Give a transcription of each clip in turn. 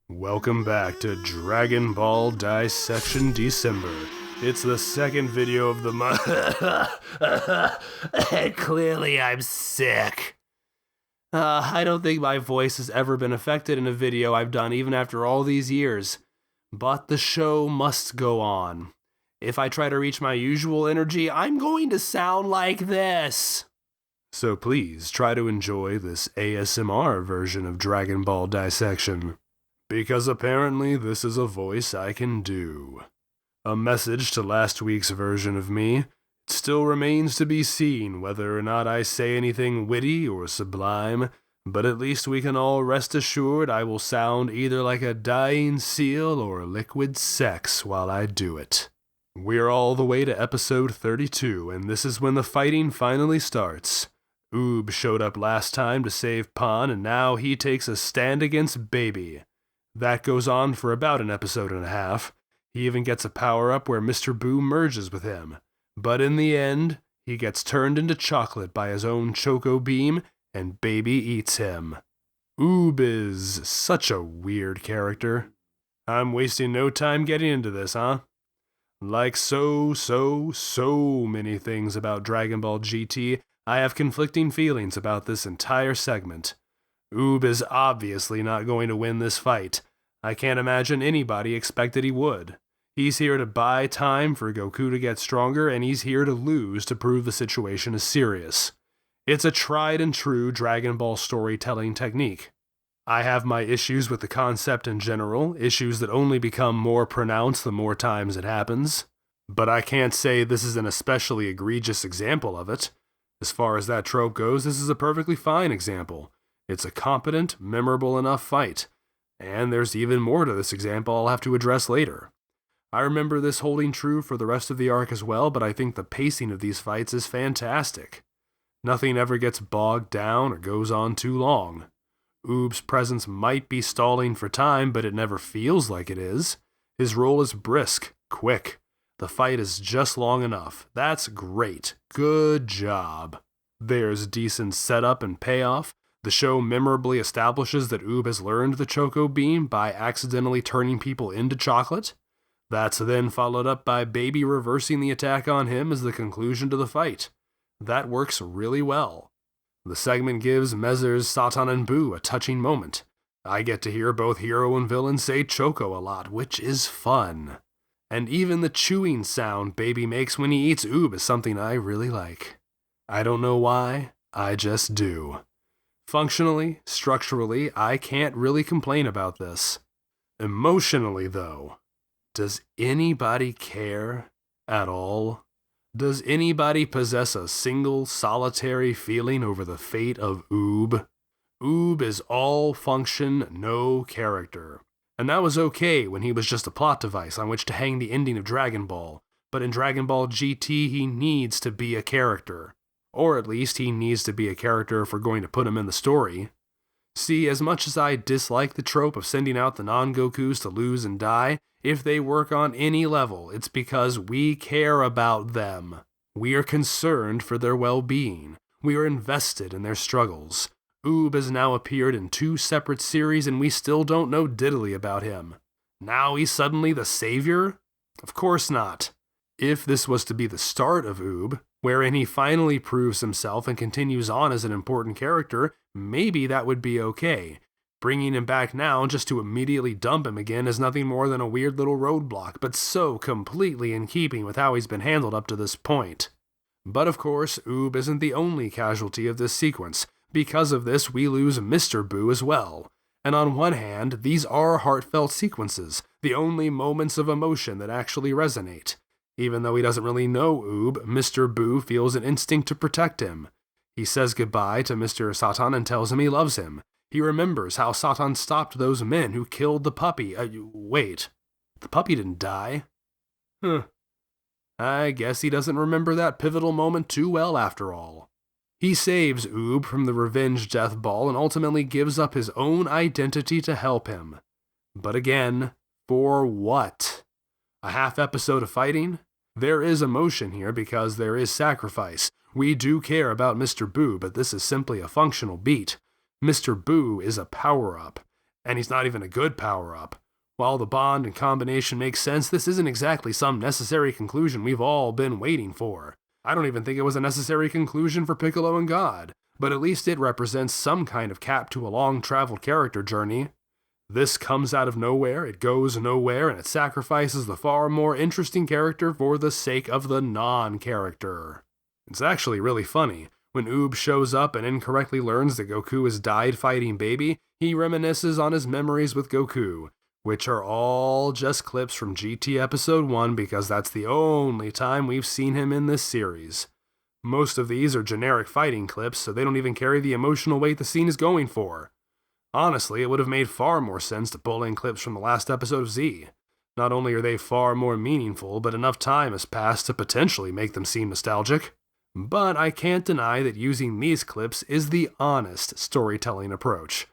Welcome back to Dragon Ball Dissection December. It's the second video of the month. And clearly I'm sick. I don't think my voice has ever been affected in a video I've done even after all these years. But the show must go on. If I try to reach my usual energy, I'm going to sound like this. So please try to enjoy this ASMR version of Dragon Ball Dissection. Because apparently this is a voice I can do. A message to last week's version of me. It still remains to be seen whether or not I say anything witty or sublime, but at least we can all rest assured I will sound either like a dying seal or liquid sex while I do it. We're all the way to episode 32, and this is when the fighting finally starts. Oob showed up last time to save Pan, and now he takes a stand against Baby. That goes on for about an episode and a half. He even gets a power-up where Mr. Buu merges with him. But in the end, he gets turned into chocolate by his own Choco Beam, and Baby eats him. Oob is such a weird character. I'm wasting no time getting into this, huh? Like so many things about Dragon Ball GT, I have conflicting feelings about this entire segment. Oob is obviously not going to win this fight. I can't imagine anybody expected he would. He's here to buy time for Goku to get stronger, and he's here to lose to prove the situation is serious. It's a tried and true Dragon Ball storytelling technique. I have my issues with the concept in general, issues that only become more pronounced the more times it happens. But I can't say this is an especially egregious example of it. As far as that trope goes, this is a perfectly fine example. It's a competent, memorable enough fight. And there's even more to this example I'll have to address later. I remember this holding true for the rest of the arc as well, but I think the pacing of these fights is fantastic. Nothing ever gets bogged down or goes on too long. Oob's presence might be stalling for time, but it never feels like it is. His roll is brisk, quick. The fight is just long enough. That's great. Good job. There's decent setup and payoff. The show memorably establishes that Oob has learned the Choco Beam by accidentally turning people into chocolate. That's then followed up by Baby reversing the attack on him as the conclusion to the fight. That works really well. The segment gives Messrs. Satan and Buu a touching moment. I get to hear both hero and villain say Choco a lot, which is fun. And even the chewing sound Baby makes when he eats Oob is something I really like. I don't know why, I just do. Functionally, structurally, I can't really complain about this. Emotionally, though, does anybody care at all? Does anybody possess a single solitary feeling over the fate of Oob? Oob is all function, no character. And that was okay when he was just a plot device on which to hang the ending of Dragon Ball, but in Dragon Ball GT he needs to be a character. Or at least he needs to be a character if we're going to put him in the story. See, as much as I dislike the trope of sending out the non-Gokus to lose and die, if they work on any level, it's because we care about them. We are concerned for their well-being. We are invested in their struggles. Oob has now appeared in 2 separate series and we still don't know diddly about him. Now he's suddenly the savior? Of course not. If this was to be the start of Oob, wherein he finally proves himself and continues on as an important character, maybe that would be okay. Bringing him back now just to immediately dump him again is nothing more than a weird little roadblock, but so completely in keeping with how he's been handled up to this point. But of course, Oob isn't the only casualty of this sequence. Because of this, we lose Mr. Buu as well. And on one hand, these are heartfelt sequences, the only moments of emotion that actually resonate. Even though he doesn't really know Oob, Mr. Buu feels an instinct to protect him. He says goodbye to Mr. Satan and tells him he loves him. He remembers how Satan stopped those men who killed the puppy. Wait, the puppy didn't die? I guess he doesn't remember that pivotal moment too well after all. He saves Oob from the revenge death ball and ultimately gives up his own identity to help him. But again, for what? A half episode of fighting? There is emotion here because there is sacrifice. We do care about Mr. Buu, but this is simply a functional beat. Mr. Buu is a power-up. And he's not even a good power-up. While the bond and combination makes sense, this isn't exactly some necessary conclusion we've all been waiting for. I don't even think it was a necessary conclusion for Piccolo and God, but at least it represents some kind of cap to a long-traveled character journey. This comes out of nowhere, it goes nowhere, and it sacrifices the far more interesting character for the sake of the non-character. It's actually really funny. When Oob shows up and incorrectly learns that Goku has died fighting Baby, he reminisces on his memories with Goku, which are all just clips from GT Episode 1 because that's the only time we've seen him in this series. Most of these are generic fighting clips, so they don't even carry the emotional weight the scene is going for. Honestly, it would have made far more sense to pull in clips from the last episode of Z. Not only are they far more meaningful, but enough time has passed to potentially make them seem nostalgic. But I can't deny that using these clips is the honest storytelling approach.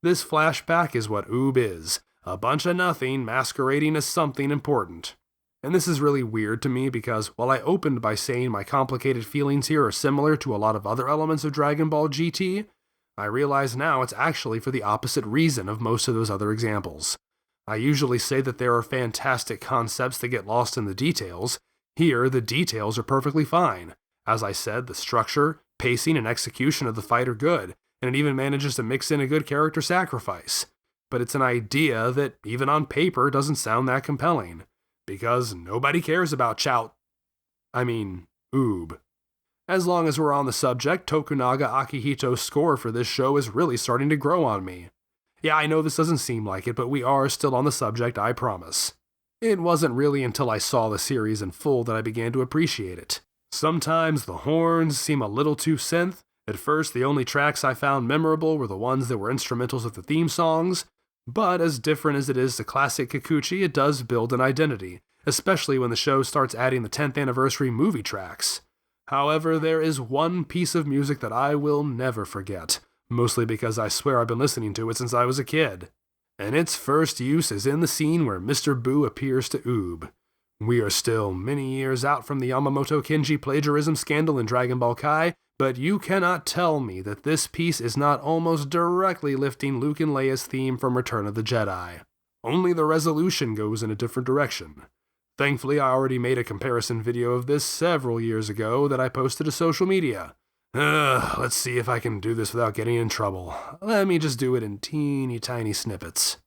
This flashback is what Oob is, a bunch of nothing masquerading as something important. And this is really weird to me because while I opened by saying my complicated feelings here are similar to a lot of other elements of Dragon Ball GT, I realize now it's actually for the opposite reason of most of those other examples. I usually say that there are fantastic concepts that get lost in the details. Here, the details are perfectly fine. As I said, the structure, pacing, and execution of the fight are good, and it even manages to mix in a good character sacrifice. But it's an idea that, even on paper, doesn't sound that compelling. Because nobody cares about Oob. As long as we're on the subject, Tokunaga Akihito's score for this show is really starting to grow on me. Yeah, I know this doesn't seem like it, but we are still on the subject, I promise. It wasn't really until I saw the series in full that I began to appreciate it. Sometimes the horns seem a little too synth. At first, the only tracks I found memorable were the ones that were instrumentals of the theme songs, but as different as it is to classic Kikuchi, it does build an identity, especially when the show starts adding the 10th anniversary movie tracks. However, there is one piece of music that I will never forget, mostly because I swear I've been listening to it since I was a kid. And its first use is in the scene where Mr. Buu appears to Oob. We are still many years out from the Yamamoto Kenji plagiarism scandal in Dragon Ball Kai, but you cannot tell me that this piece is not almost directly lifting Luke and Leia's theme from Return of the Jedi. Only the resolution goes in a different direction. Thankfully, I already made a comparison video of this several years ago that I posted to social media. Let's see if I can do this without getting in trouble. Let me just do it in teeny tiny snippets.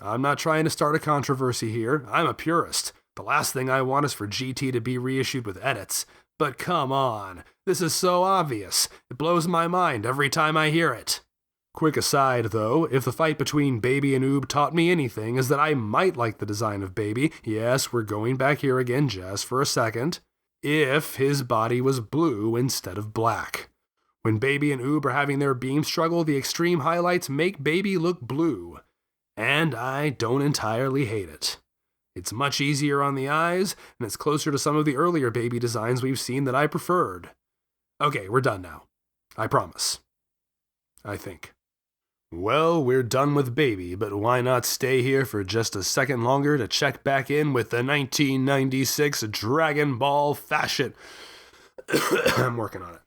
I'm not trying to start a controversy here. I'm a purist. The last thing I want is for GT to be reissued with edits. But come on, this is so obvious. It blows my mind every time I hear it. Quick aside, though, if the fight between Baby and Oob taught me anything, is that I might like the design of Baby. Yes, we're going back here again just for a second. If his body was blue instead of black. When Baby and Oob are having their beam struggle, the extreme highlights make Baby look blue. And I don't entirely hate it. It's much easier on the eyes, and it's closer to some of the earlier Baby designs we've seen that I preferred. Okay, we're done now. I promise. I think. Well, we're done with Baby, but why not stay here for just a second longer to check back in with the 1996 Dragon Ball Fashion. I'm working on it.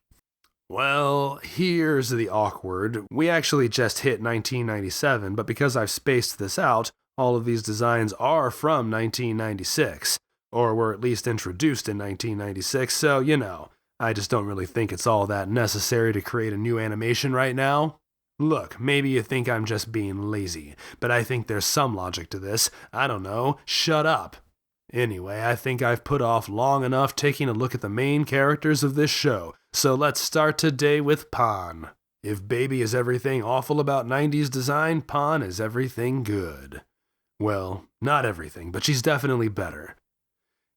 Well, here's the awkward. We actually just hit 1997, but because I've spaced this out, all of these designs are from 1996, or were at least introduced in 1996, so, I just don't really think it's all that necessary to create a new animation right now. Look, maybe you think I'm just being lazy, but I think there's some logic to this. I don't know, shut up. Anyway, I think I've put off long enough taking a look at the main characters of this show, so let's start today with Pan. If Baby is everything awful about 90s design, Pan is everything good. Well, not everything, but she's definitely better.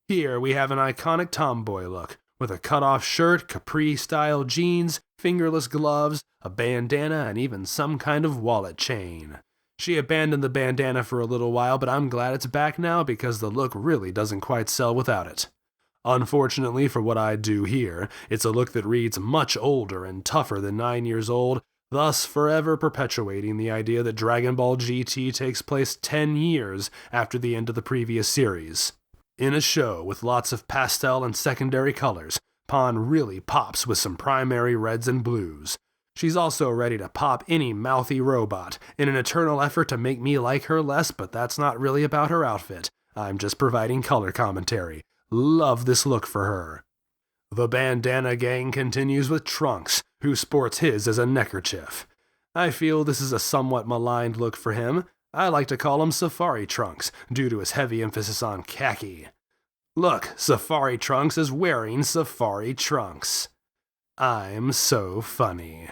Here we have an iconic tomboy look, with a cut-off shirt, capri-style jeans, fingerless gloves, a bandana, and even some kind of wallet chain. She abandoned the bandana for a little while, but I'm glad it's back now because the look really doesn't quite sell without it. Unfortunately for what I do here, it's a look that reads much older and tougher than 9 years old, thus forever perpetuating the idea that Dragon Ball GT takes place 10 years after the end of the previous series. In a show with lots of pastel and secondary colors, Pan really pops with some primary reds and blues. She's also ready to pop any mouthy robot in an eternal effort to make me like her less, but that's not really about her outfit. I'm just providing color commentary. Love this look for her. The bandana gang continues with Trunks, who sports his as a neckerchief. I feel this is a somewhat maligned look for him. I like to call him Safari Trunks, due to his heavy emphasis on khaki. Look, Safari Trunks is wearing Safari Trunks. I'm so funny.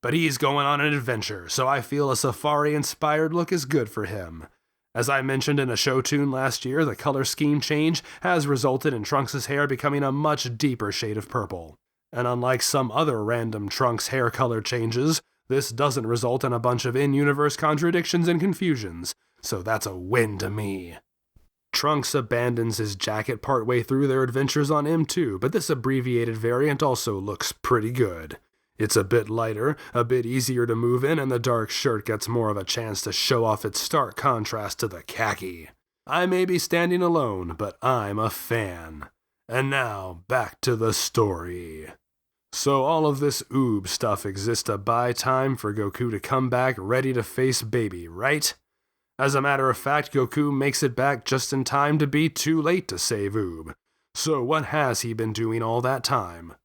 But he's going on an adventure, so I feel a safari-inspired look is good for him. As I mentioned in a show tune last year, the color scheme change has resulted in Trunks' hair becoming a much deeper shade of purple. And unlike some other random Trunks hair color changes, this doesn't result in a bunch of in-universe contradictions and confusions, so that's a win to me. Trunks abandons his jacket partway through their adventures on M2, but this abbreviated variant also looks pretty good. It's a bit lighter, a bit easier to move in, and the dark shirt gets more of a chance to show off its stark contrast to the khaki. I may be standing alone, but I'm a fan. And now, back to the story. So all of this oob stuff exists to buy time for Goku to come back ready to face Baby, right? As a matter of fact, Goku makes it back just in time to be too late to save Oob. So what has he been doing all that time?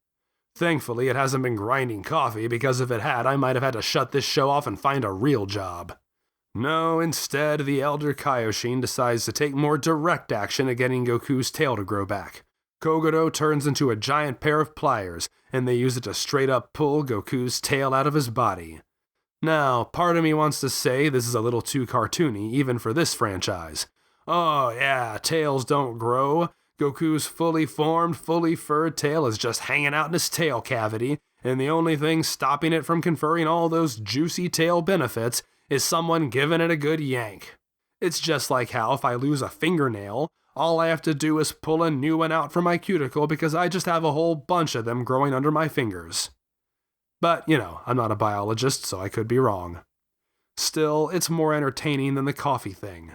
Thankfully, it hasn't been grinding coffee, because if it had, I might have had to shut this show off and find a real job. No, instead, the elder Kaioshin decides to take more direct action at getting Goku's tail to grow back. Kogoro turns into a giant pair of pliers, and they use it to straight up pull Goku's tail out of his body. Now, part of me wants to say this is a little too cartoony, even for this franchise. Oh yeah, tails don't grow. Goku's fully formed, fully furred tail is just hanging out in his tail cavity, and the only thing stopping it from conferring all those juicy tail benefits is someone giving it a good yank. It's just like how if I lose a fingernail, all I have to do is pull a new one out from my cuticle because I just have a whole bunch of them growing under my fingers. But, I'm not a biologist, so I could be wrong. Still, it's more entertaining than the coffee thing.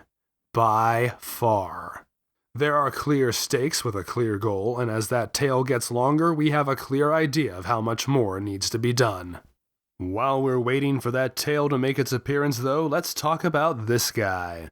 By far. There are clear stakes with a clear goal, and as that tail gets longer, we have a clear idea of how much more needs to be done. While we're waiting for that tail to make its appearance, though, let's talk about this guy.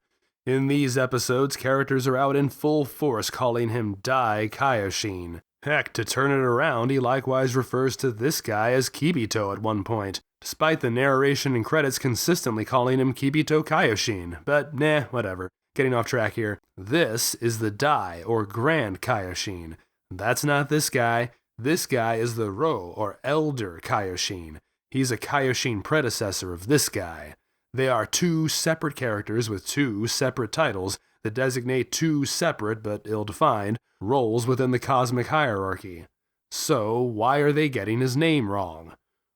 In these episodes, characters are out in full force calling him Dai Kaioshin. Heck, to turn it around, he likewise refers to this guy as Kibito at one point, despite the narration and credits consistently calling him Kibito Kaioshin. But whatever. Getting off track here. This is the Dai, or Grand Kaioshin. That's not this guy. This guy is the Ro, or Elder Kaioshin. He's a Kaioshin predecessor of this guy. They are two separate characters with two separate titles that designate two separate, but ill-defined, roles within the cosmic hierarchy. So, why are they getting his name wrong?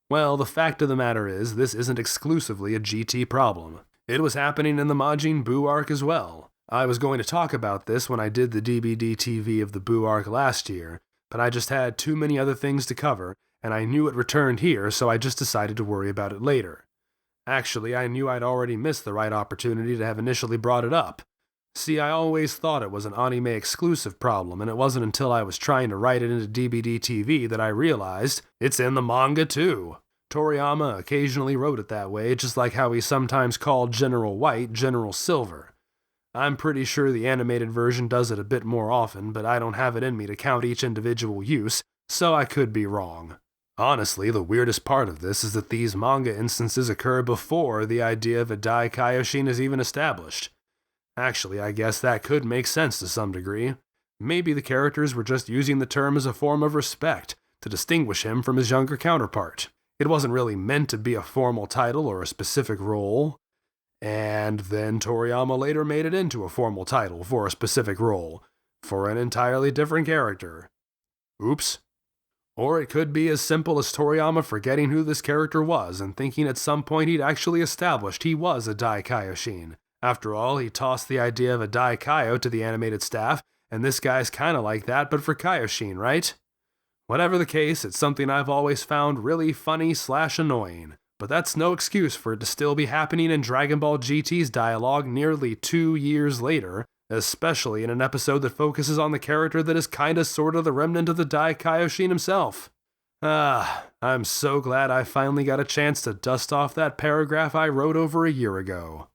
Well, the fact of the matter is, this isn't exclusively a GT problem. It was happening in the Majin Buu arc as well. I was going to talk about this when I did the DBD TV of the Buu arc last year, but I just had too many other things to cover, and I knew it returned here, so I just decided to worry about it later. Actually, I knew I'd already missed the right opportunity to have initially brought it up. See, I always thought it was an anime exclusive problem, and it wasn't until I was trying to write it into DBD TV that I realized it's in the manga too. Toriyama occasionally wrote it that way, just like how he sometimes called General White General Silver. I'm pretty sure the animated version does it a bit more often, but I don't have it in me to count each individual use, so I could be wrong. Honestly, the weirdest part of this is that these manga instances occur before the idea of a Dai Kaioshin is even established. Actually, I guess that could make sense to some degree. Maybe the characters were just using the term as a form of respect, to distinguish him from his younger counterpart. It wasn't really meant to be a formal title or a specific role. And then Toriyama later made it into a formal title for a specific role, for an entirely different character. Oops. Or it could be as simple as Toriyama forgetting who this character was and thinking at some point he'd actually established he was a Daikaioshin. After all, he tossed the idea of a Daikaio to the animated staff, and this guy's kinda like that, but for Kaioshin, right? Whatever the case, it's something I've always found really funny/annoying. But that's no excuse for it to still be happening in Dragon Ball GT's dialogue nearly 2 years later, especially in an episode that focuses on the character that is kinda sorta the remnant of the Daikaioshin himself. I'm so glad I finally got a chance to dust off that paragraph I wrote over a year ago.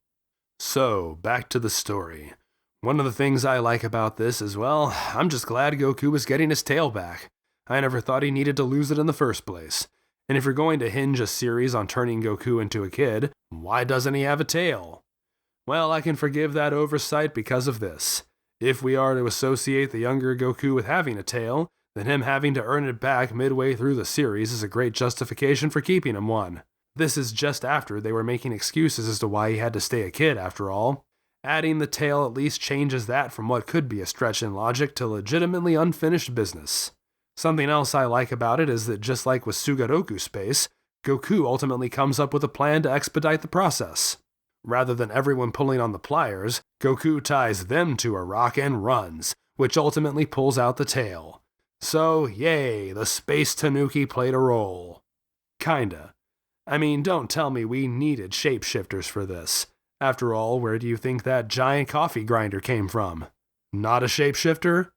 So, back to the story. One of the things I like about this is, well, I'm just glad Goku was getting his tail back. I never thought he needed to lose it in the first place. And if you're going to hinge a series on turning Goku into a kid, why doesn't he have a tail? Well, I can forgive that oversight because of this. If we are to associate the younger Goku with having a tail, then him having to earn it back midway through the series is a great justification for keeping him one. This is just after they were making excuses as to why he had to stay a kid after all. Adding the tail at least changes that from what could be a stretch in logic to legitimately unfinished business. Something else I like about it is that just like with Sugaroku Space, Goku ultimately comes up with a plan to expedite the process. Rather than everyone pulling on the pliers, Goku ties them to a rock and runs, which ultimately pulls out the tail. So, yay, the Space Tanuki played a role. Kinda. I mean, don't tell me we needed shapeshifters for this. After all, where do you think that giant coffee grinder came from? Not a shapeshifter?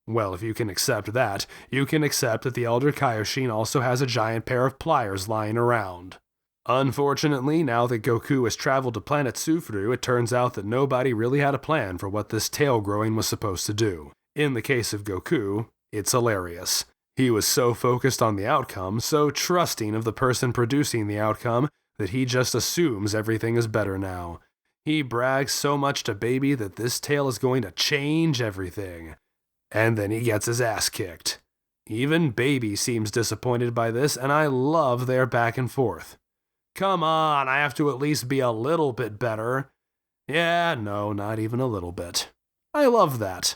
Well, if you can accept that, you can accept that the Elder Kaioshin also has a giant pair of pliers lying around. Unfortunately, now that Goku has traveled to planet Sufru, it turns out that nobody really had a plan for what this tail growing was supposed to do. In the case of Goku, it's hilarious. He was so focused on the outcome, so trusting of the person producing the outcome, that he just assumes everything is better now. He brags so much to Baby that this tail is going to change everything. And then he gets his ass kicked. Even Baby seems disappointed by this, and I love their back and forth. Come on, I have to at least be a little bit better. Yeah, no, not even a little bit. I love that.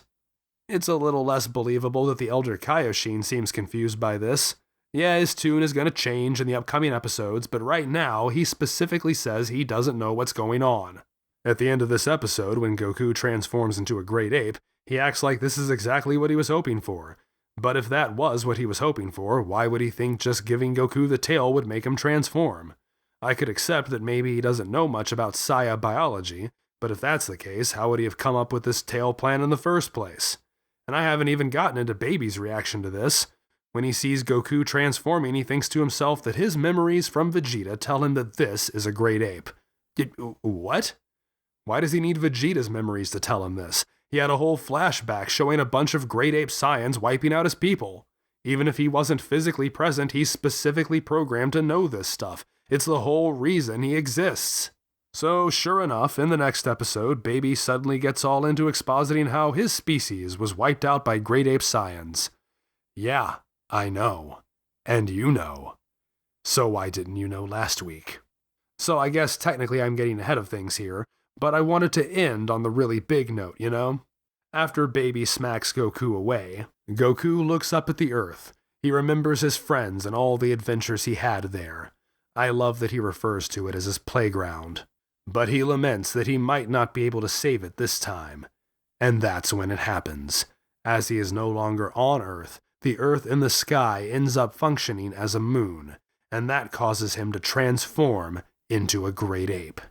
It's a little less believable that the Elder Kaioshin seems confused by this. Yeah, his tune is going to change in the upcoming episodes, but right now he specifically says he doesn't know what's going on. At the end of this episode, when Goku transforms into a great ape, he acts like this is exactly what he was hoping for. But if that was what he was hoping for, why would he think just giving Goku the tail would make him transform? I could accept that maybe he doesn't know much about Saya biology, but if that's the case, how would he have come up with this tail plan in the first place? And I haven't even gotten into Baby's reaction to this. When he sees Goku transforming, he thinks to himself that his memories from Vegeta tell him that this is a great ape. What? Why does he need Vegeta's memories to tell him this? He had a whole flashback showing a bunch of great ape Saiyans wiping out his people. Even if he wasn't physically present, he's specifically programmed to know this stuff. It's the whole reason he exists. So, sure enough, in the next episode, Baby suddenly gets all into expositing how his species was wiped out by great ape Saiyans. Yeah, I know. And you know. So why didn't you know last week? So I guess technically I'm getting ahead of things here, but I wanted to end on the really big note, you know? After Baby smacks Goku away, Goku looks up at the Earth. He remembers his friends and all the adventures he had there. I love that he refers to it as his playground. But he laments that he might not be able to save it this time. And that's when it happens. As he is no longer on Earth, the Earth in the sky ends up functioning as a moon, and that causes him to transform into a great ape.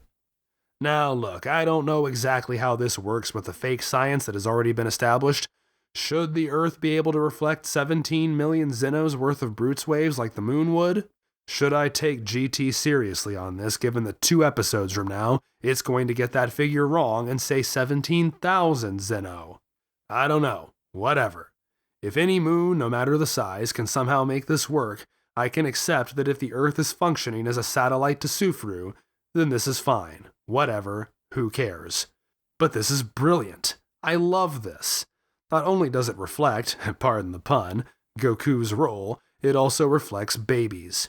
Now look, I don't know exactly how this works with the fake science that has already been established. Should the Earth be able to reflect 17 million Zenos worth of Brutes waves like the moon would? Should I take GT seriously on this, given that 2 episodes from now, it's going to get that figure wrong and say 17,000 Zeno? I don't know. Whatever. If any moon, no matter the size, can somehow make this work, I can accept that if the Earth is functioning as a satellite to Sufru, then this is fine. Whatever. Who cares? But this is brilliant. I love this. Not only does it reflect, pardon the pun, Goku's role, it also reflects Baby's.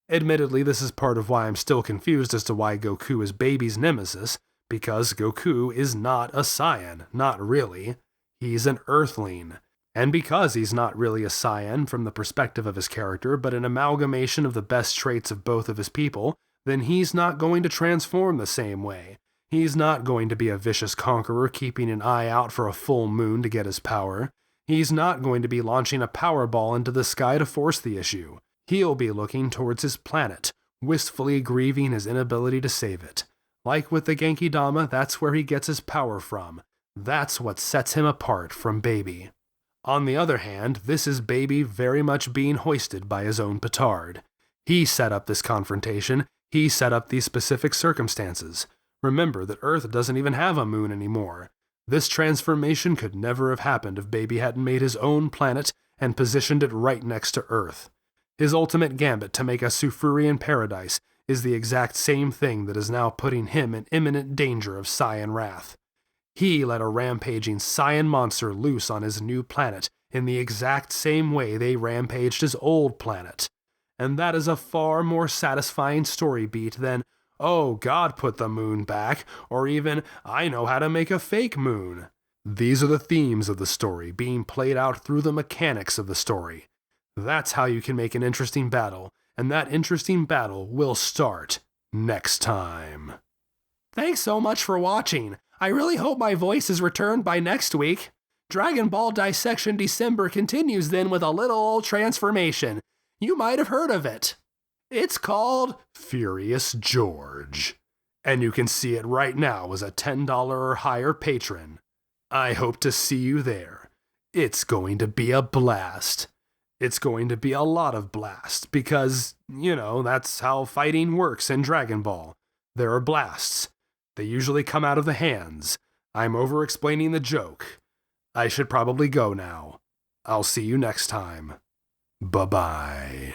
Admittedly, this is part of why I'm still confused as to why Goku is Baby's nemesis, because Goku is not a Saiyan, not really. He's an Earthling. And because he's not really a Saiyan from the perspective of his character, but an amalgamation of the best traits of both of his people, then he's not going to transform the same way. He's not going to be a vicious conqueror keeping an eye out for a full moon to get his power. He's not going to be launching a power ball into the sky to force the issue. He'll be looking towards his planet, wistfully grieving his inability to save it. Like with the Genki Dama, that's where he gets his power from. That's what sets him apart from Baby. On the other hand, this is Baby very much being hoisted by his own petard. He set up this confrontation. He set up these specific circumstances. Remember that Earth doesn't even have a moon anymore. This transformation could never have happened if Baby hadn't made his own planet and positioned it right next to Earth. His ultimate gambit to make a Sufurian paradise is the exact same thing that is now putting him in imminent danger of Saiyan wrath. He let a rampaging Saiyan monster loose on his new planet in the exact same way they rampaged his old planet. And that is a far more satisfying story beat than, oh, God put the moon back, or even, I know how to make a fake moon. These are the themes of the story being played out through the mechanics of the story. That's how you can make an interesting battle, and that interesting battle will start next time. Thanks so much for watching. I really hope my voice is returned by next week. Dragon Ball Dissection December continues then with a little old transformation. You might have heard of it. It's called Furious George, and you can see it right now as a $10 or higher patron. I hope to see you there. It's going to be a blast. It's going to be a lot of blast because, that's how fighting works in Dragon Ball. There are blasts. They usually come out of the hands. I'm over-explaining the joke. I should probably go now. I'll see you next time. Bye-bye.